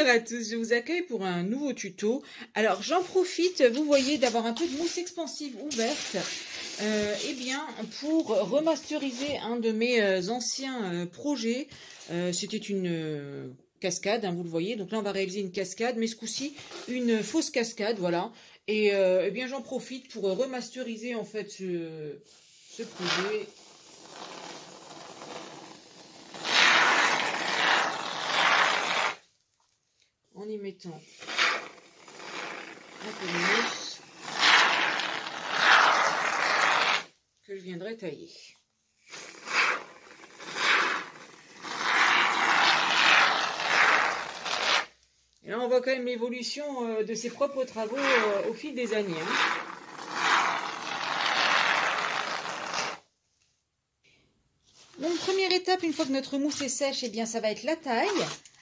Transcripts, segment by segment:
Bonjour à tous, je vous accueille pour un nouveau tuto. Alors j'en profite, vous voyez, d'avoir un peu de mousse expansive ouverte pour remasteriser un de mes anciens projets. C'était une cascade, hein, vous le voyez. Donc là on va réaliser une cascade, mais ce coup-ci une fausse cascade, voilà. Et j'en profite pour remasteriser en fait ce projet. En y mettant un peu de mousse que je viendrai tailler. Et là, on voit quand même l'évolution de ses propres travaux au fil des années. Donc, première étape, une fois que notre mousse est sèche, eh bien, ça va être la taille.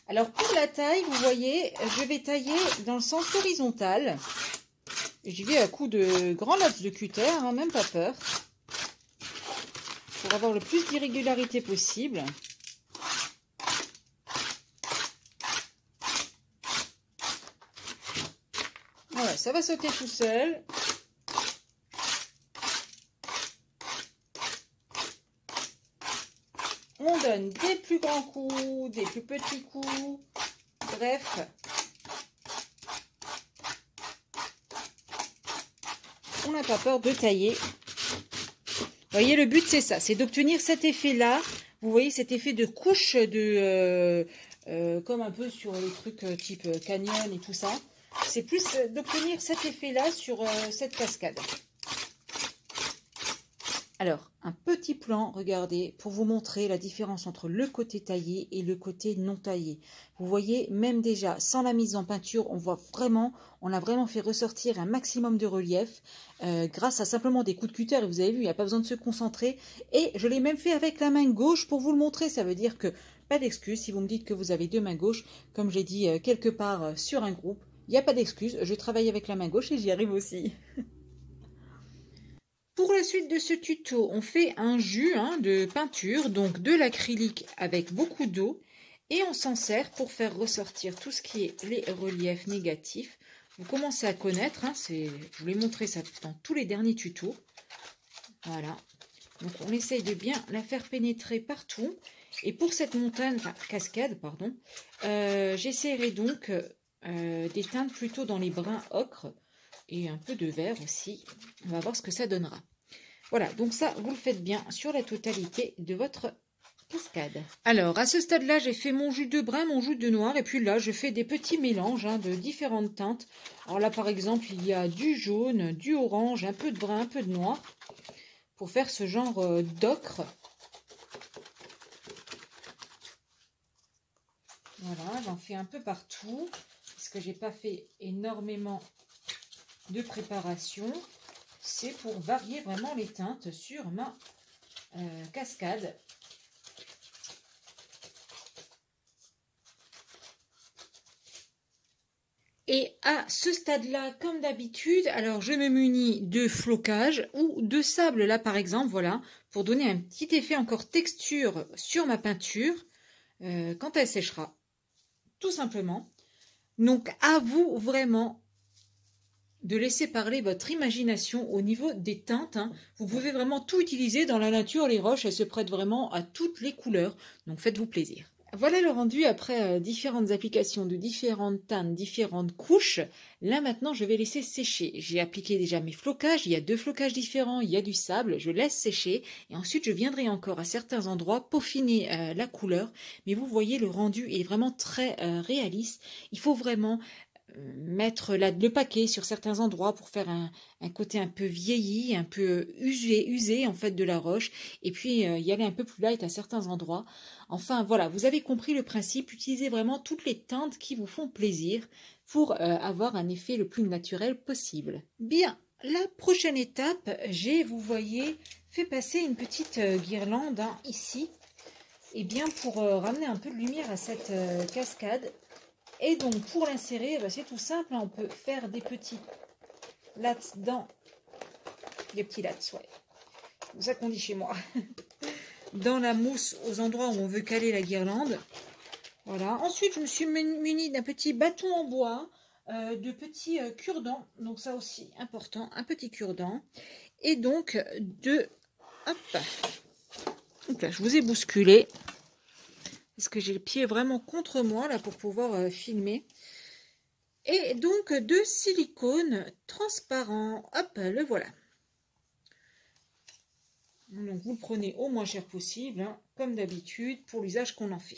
Alors, pour la taille, vous voyez, je vais tailler dans le sens horizontal. J'y vais à coup de grands laps de cutter, hein, même pas peur. Pour avoir le plus d'irrégularité possible. Voilà, ça va sauter tout seul. On donne des plus grands coups, des plus petits coups. Bref. On n'a pas peur de tailler. Vous voyez, le but c'est ça, c'est d'obtenir cet effet-là. Vous voyez cet effet de couche comme un peu sur les trucs type canyon et tout ça. C'est plus d'obtenir cet effet-là sur cette cascade. Alors, un petit plan, regardez, pour vous montrer la différence entre le côté taillé et le côté non taillé. Vous voyez, même déjà, sans la mise en peinture, on a vraiment fait ressortir un maximum de relief grâce à simplement des coups de cutter. Et vous avez vu, il n'y a pas besoin de se concentrer. Et je l'ai même fait avec la main gauche pour vous le montrer. Ça veut dire que, pas d'excuse, si vous me dites que vous avez deux mains gauches, comme j'ai dit quelque part sur un groupe, il n'y a pas d'excuse. Je travaille avec la main gauche et j'y arrive aussi. Pour la suite de ce tuto, on fait un jus de peinture, donc de l'acrylique avec beaucoup d'eau, et on s'en sert pour faire ressortir tout ce qui est les reliefs négatifs. Vous commencez à connaître, je vous l'ai montré ça dans tous les derniers tutos. Voilà, donc on essaye de bien la faire pénétrer partout. Et pour cette cascade, j'essaierai donc d'éteindre plutôt dans les brins ocre. Et un peu de vert aussi. On va voir ce que ça donnera. Voilà, donc ça, vous le faites bien sur la totalité de votre cascade. Alors, à ce stade-là, j'ai fait mon jus de brun, mon jus de noir. Et puis là, je fais des petits mélanges de différentes teintes. Alors là, par exemple, il y a du jaune, du orange, un peu de brun, un peu de noir. Pour faire ce genre d'ocre. Voilà, j'en fais un peu partout. Parce que j'ai pas fait énormément de préparation, c'est pour varier vraiment les teintes sur ma cascade. Et à ce stade-là, comme d'habitude, alors je me munis de flocage ou de sable, là par exemple, voilà, pour donner un petit effet encore texture sur ma peinture quand elle séchera, tout simplement. Donc à vous vraiment de laisser parler votre imagination au niveau des teintes. Vous pouvez vraiment tout utiliser dans la nature. Les roches, elles se prêtent vraiment à toutes les couleurs. Donc faites-vous plaisir. Voilà le rendu après différentes applications de différentes teintes, différentes couches. Là maintenant, je vais laisser sécher. J'ai appliqué déjà mes flocages. Il y a 2 flocages différents. Il y a du sable. Je laisse sécher. Et ensuite, je viendrai encore à certains endroits peaufiner la couleur. Mais vous voyez, le rendu est vraiment très réaliste. Il faut vraiment mettre le paquet sur certains endroits pour faire un côté un peu vieilli, un peu usé en fait de la roche, et puis y aller un peu plus light à certains endroits. Enfin voilà, vous avez compris le principe, utilisez vraiment toutes les teintes qui vous font plaisir pour avoir un effet le plus naturel possible. Bien, la prochaine étape, vous voyez, fait passer une petite guirlande ici, et bien pour ramener un peu de lumière à cette cascade. Et donc, pour l'insérer, c'est tout simple. On peut faire des petits lattes des petits lattes, ouais. C'est ça qu'on dit chez moi. Dans la mousse, aux endroits où on veut caler la guirlande. Voilà. Ensuite, je me suis munie d'un petit bâton en bois, de petits cure-dents. Donc ça aussi, important, un petit cure-dent. Et donc, hop. Donc là, je vous ai bousculé. Parce que j'ai le pied vraiment contre moi, là, pour pouvoir filmer. Et donc, de silicone transparent. Hop, le voilà. Donc, vous le prenez au moins cher possible, hein, comme d'habitude, pour l'usage qu'on en fait.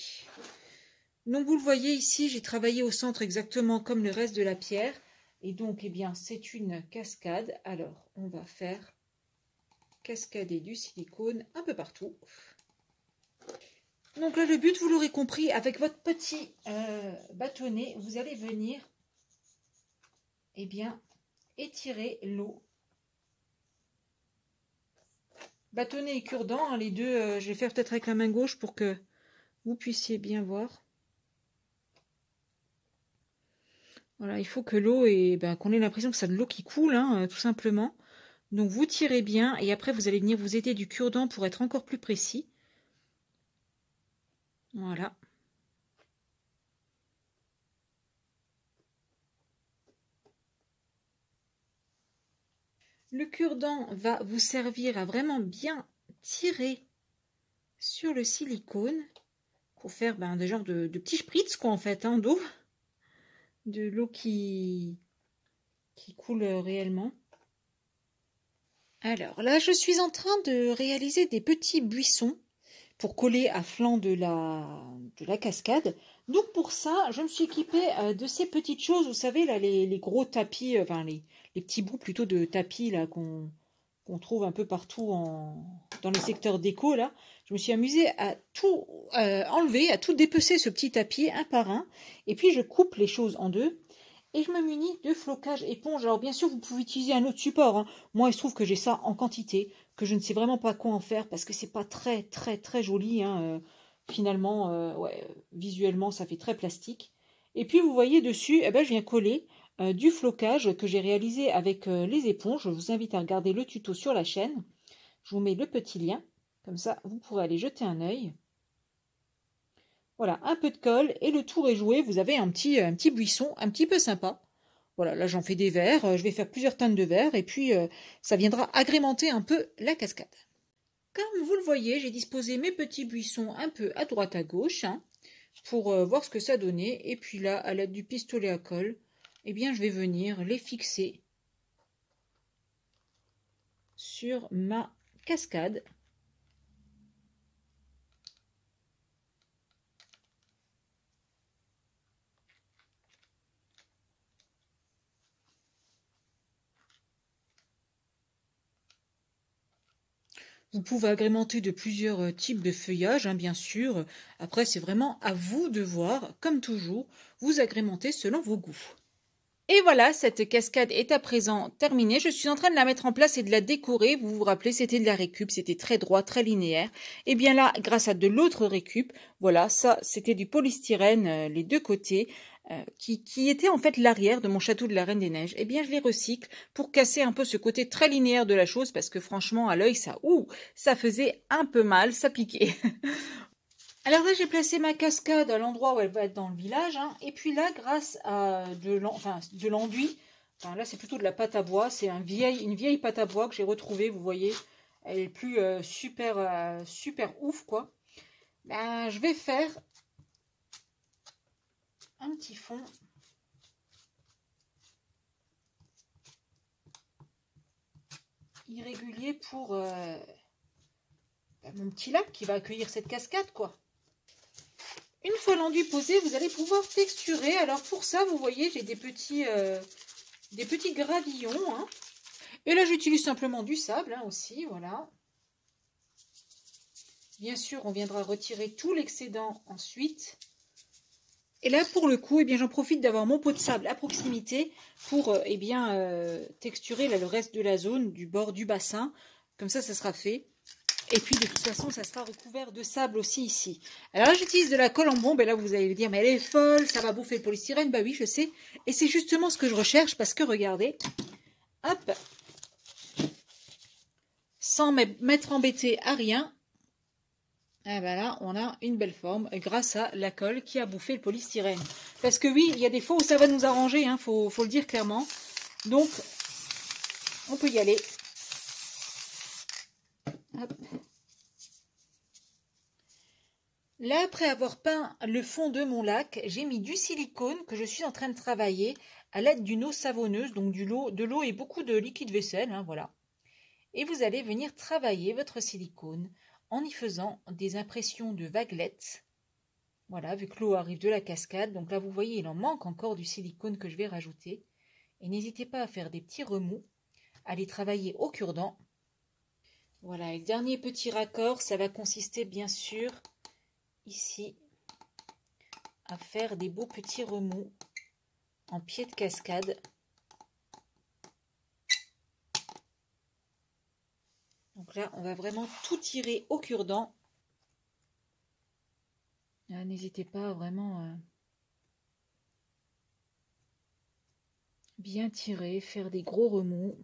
Donc, vous le voyez ici, j'ai travaillé au centre exactement comme le reste de la pierre. Et donc, eh bien, c'est une cascade. Alors, on va faire cascader du silicone un peu partout. Donc là, le but, vous l'aurez compris, avec votre petit bâtonnet, vous allez venir, eh bien, étirer l'eau. Bâtonnet et cure-dent, hein, les deux, je vais faire peut-être avec la main gauche pour que vous puissiez bien voir. Voilà, il faut que l'eau, qu'on ait l'impression que c'est de l'eau qui coule, hein, tout simplement. Donc vous tirez bien et après vous allez venir vous aider du cure-dent pour être encore plus précis. Voilà. Le cure-dent va vous servir à vraiment bien tirer sur le silicone pour faire des genres de petits spritz quoi en fait, hein, d'eau. De l'eau qui coule réellement. Alors là, je suis en train de réaliser des petits buissons pour coller à flanc de la cascade. Donc pour ça, je me suis équipée de ces petites choses, vous savez, là, les gros tapis, enfin les petits bouts plutôt de tapis là qu'on trouve un peu partout dans les secteurs déco. Là, je me suis amusée à tout enlever, à tout dépecer ce petit tapis un par un. Et puis je coupe les choses en deux. Et je me munis de flocage éponge. Alors bien sûr, vous pouvez utiliser un autre support, hein. Moi, il se trouve que j'ai ça en quantité, que je ne sais vraiment pas quoi en faire parce que c'est pas très très très joli, hein. Finalement, ouais, visuellement, ça fait très plastique. Et puis vous voyez dessus, je viens coller du flocage que j'ai réalisé avec les éponges. Je vous invite à regarder le tuto sur la chaîne. Je vous mets le petit lien, comme ça vous pourrez aller jeter un œil. Voilà, un peu de colle et le tour est joué. Vous avez un petit buisson un petit peu sympa. Voilà, là j'en fais des verres. Je vais faire plusieurs teintes de verre et puis ça viendra agrémenter un peu la cascade. Comme vous le voyez, j'ai disposé mes petits buissons un peu à droite à gauche, hein, pour voir ce que ça donnait. Et puis là, à l'aide du pistolet à colle, eh bien, je vais venir les fixer sur ma cascade. Vous pouvez agrémenter de plusieurs types de feuillage, hein, bien sûr. Après, c'est vraiment à vous de voir, comme toujours, vous agrémentez selon vos goûts. Et voilà, cette cascade est à présent terminée. Je suis en train de la mettre en place et de la décorer. Vous vous rappelez, c'était de la récup, c'était très droit, très linéaire. Et bien là, grâce à de l'autre récup, voilà, ça, c'était du polystyrène, les deux côtés, qui était en fait l'arrière de mon château de la Reine des Neiges. Eh bien, je les recycle pour casser un peu ce côté très linéaire de la chose, parce que franchement, à l'œil, ça faisait un peu mal, ça piquait. Alors là, j'ai placé ma cascade à l'endroit où elle va être dans le village, hein, et puis là, grâce à de l'enduit, enfin là c'est plutôt de la pâte à bois, c'est une vieille pâte à bois que j'ai retrouvée, vous voyez, elle est plus super ouf quoi. Je vais faire un petit fond irrégulier pour mon petit lac qui va accueillir cette cascade quoi. Une fois l'enduit posé, vous allez pouvoir texturer. Alors pour ça, vous voyez, j'ai des petits gravillons, hein. Et là, j'utilise simplement du sable, hein, aussi, voilà. Bien sûr, on viendra retirer tout l'excédent ensuite. Et là, pour le coup, j'en profite d'avoir mon pot de sable à proximité pour texturer là, le reste de la zone du bord du bassin. Comme ça sera fait. Et puis, de toute façon, ça sera recouvert de sable aussi ici. Alors là, j'utilise de la colle en bombe. Et là, vous allez me dire, mais elle est folle, ça va bouffer le polystyrène. Bah oui, je sais. Et c'est justement ce que je recherche parce que, regardez, hop, sans m'être embêté à rien, Ah ben là, on a une belle forme grâce à la colle qui a bouffé le polystyrène. Parce que oui, il y a des fois où ça va nous arranger, hein, faut le dire clairement. Donc, on peut y aller. Hop. Là, après avoir peint le fond de mon lac, j'ai mis du silicone que je suis en train de travailler à l'aide d'une eau savonneuse, donc de l'eau et beaucoup de liquide vaisselle, hein, voilà. Et vous allez venir travailler votre silicone en y faisant des impressions de vaguelettes. Voilà, vu que l'eau arrive de la cascade, donc là vous voyez, il en manque encore du silicone que je vais rajouter. Et n'hésitez pas à faire des petits remous, à les travailler au cure-dent. Voilà, et le dernier petit raccord, ça va consister bien sûr, ici, à faire des beaux petits remous en pied de cascade. Donc là, on va vraiment tout tirer au cure-dent. N'hésitez pas à vraiment bien tirer, faire des gros remous.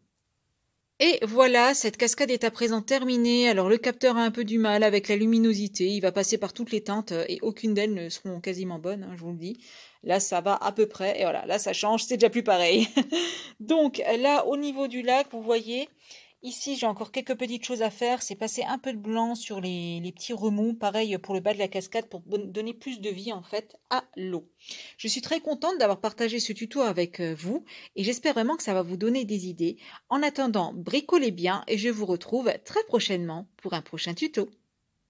Et voilà, cette cascade est à présent terminée. Alors le capteur a un peu du mal avec la luminosité. Il va passer par toutes les teintes et aucune d'elles ne seront quasiment bonnes, hein, je vous le dis. Là, ça va à peu près. Et voilà, là, ça change. C'est déjà plus pareil. Donc là, au niveau du lac, vous voyez... Ici, j'ai encore quelques petites choses à faire. C'est passer un peu de blanc sur les petits remous. Pareil pour le bas de la cascade pour donner plus de vie en fait à l'eau. Je suis très contente d'avoir partagé ce tuto avec vous et j'espère vraiment que ça va vous donner des idées. En attendant, bricolez bien et je vous retrouve très prochainement pour un prochain tuto.